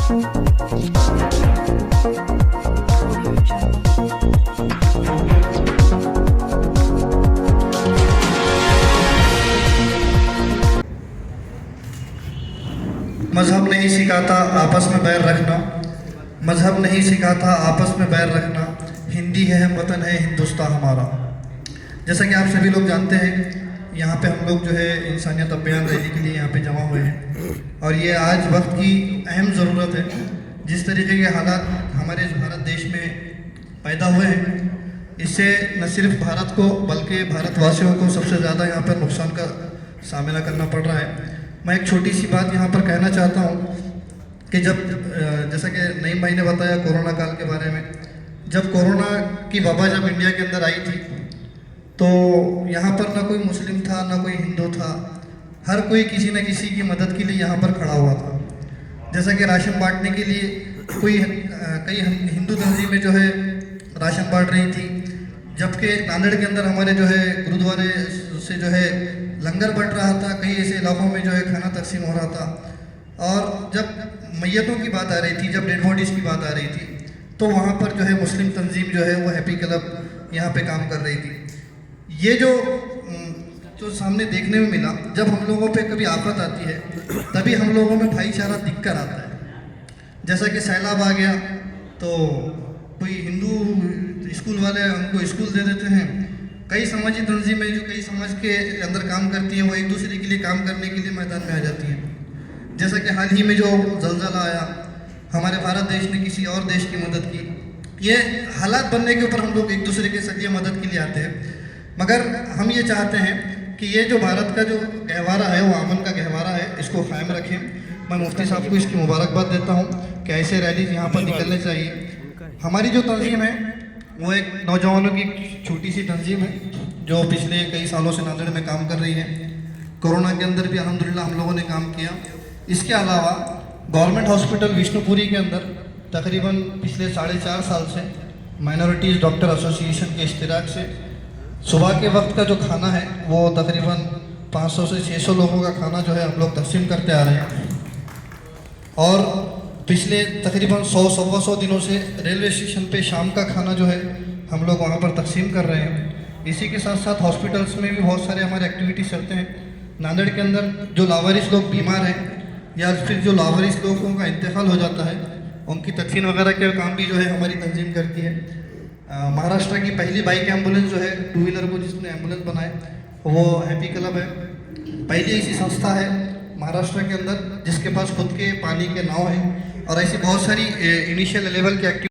मज़हब नहीं सिखाता आपस में बैर रखना, मज़हब नहीं सिखाता आपस में बैर रखना, हिंदी है हम वतन है हिंदुस्तान हमारा। जैसा कि आप सभी लोग जानते हैं, यहाँ पे हम लोग जो है इंसानियत अभियान रैली के लिए यहाँ पे जमा हुए हैं और ये आज वक्त की अहम ज़रूरत है। जिस तरीके के हालात हमारे भारत देश में पैदा हुए हैं, इससे न सिर्फ भारत को बल्कि भारतवासियों को सबसे ज़्यादा यहाँ पर नुकसान का सामना करना पड़ रहा है। मैं एक छोटी सी बात यहाँ पर कहना चाहता हूँ कि जब जैसा कि नईम भाई ने बताया कोरोना काल के बारे में, जब कोरोना की वबा जब इंडिया के अंदर आई थी तो यहाँ पर ना कोई मुस्लिम था ना कोई हिंदू था, हर कोई किसी न किसी की मदद के लिए यहाँ पर खड़ा हुआ था। जैसा कि राशन बांटने के लिए कई हिंदू तंजीमें जो है राशन बांट रही थी, जबकि नांदेड़ के अंदर हमारे जो है गुरुद्वारे से जो है लंगर बंट रहा था, कई ऐसे इलाकों में जो है खाना तकसीम हो रहा था। और जब मैयतों की बात आ रही थी, जब डेड बॉडीज़ की बात आ रही थी, तो वहाँ पर जो है मुस्लिम तंजीम जो है वो हैप्पी क्लब यहाँ पे काम कर रही थी। ये जो सामने देखने में मिला, जब हम लोगों पे कभी आफत आती है तभी हम लोगों में भाईचारा दिख कर आता है। जैसा कि सैलाब आ गया तो कोई हिंदू स्कूल वाले हमको स्कूल दे देते हैं, कई समाजी तंजीमें जो कई समाज के अंदर काम करती हैं वो एक दूसरे के लिए काम करने के लिए मैदान में आ जाती हैं। जैसा कि हाल ही में जो ज़लज़ला आया, हमारे भारत देश ने किसी और देश की मदद की। ये हालात बनने के ऊपर हम लोग एक दूसरे के सदिया मदद के लिए आते हैं, मगर हम ये चाहते हैं कि ये जो भारत का जो गहवारा है वो अमन का गहवारा है, इसको कायम रखें। मैं मुफ्ती साहब को इसकी मुबारकबाद देता हूँ कि ऐसे रैली यहाँ पर निकलने चाहिए। हमारी जो तंजीम है वो एक नौजवानों की छोटी सी तंजीम है जो पिछले कई सालों से नांदेड़ में काम कर रही है। कोरोना के अंदर भी अल्हम्दुलिल्लाह हम लोगों ने काम किया। इसके अलावा गवर्नमेंट हॉस्पिटल विष्णुपुरी के अंदर तकरीबन पिछले 4.5 साल से माइनॉरिटीज़ डॉक्टर एसोसिएशन के इश्तिराक से सुबह के वक्त का जो खाना है वो तकरीबन 500 से 600 लोगों का खाना जो है हम लोग तकसीम करते आ रहे हैं। और पिछले तकरीबन 100-125 दिनों से रेलवे स्टेशन पे शाम का खाना जो है हम लोग वहाँ पर तकसीम कर रहे हैं। इसी के साथ साथ हॉस्पिटल्स में भी बहुत सारे हमारे एक्टिविटीज़ चलते हैं। नांदेड़ के अंदर जो लावारिस लोग बीमार हैं या फिर जो लावारिस लोगों का इंतकाल हो जाता है, उनकी तदफीन वगैरह के काम भी जो है हमारी तंजीम करती है। महाराष्ट्र की पहली बाइक एम्बुलेंस जो है 2 व्हीलर को जिसने एम्बुलेंस बनाए वो हैप्पी क्लब है। पहली ऐसी संस्था है महाराष्ट्र के अंदर जिसके पास खुद के पानी के नाव हैं और ऐसी बहुत सारी इनिशियल लेवल की एक्टिविटी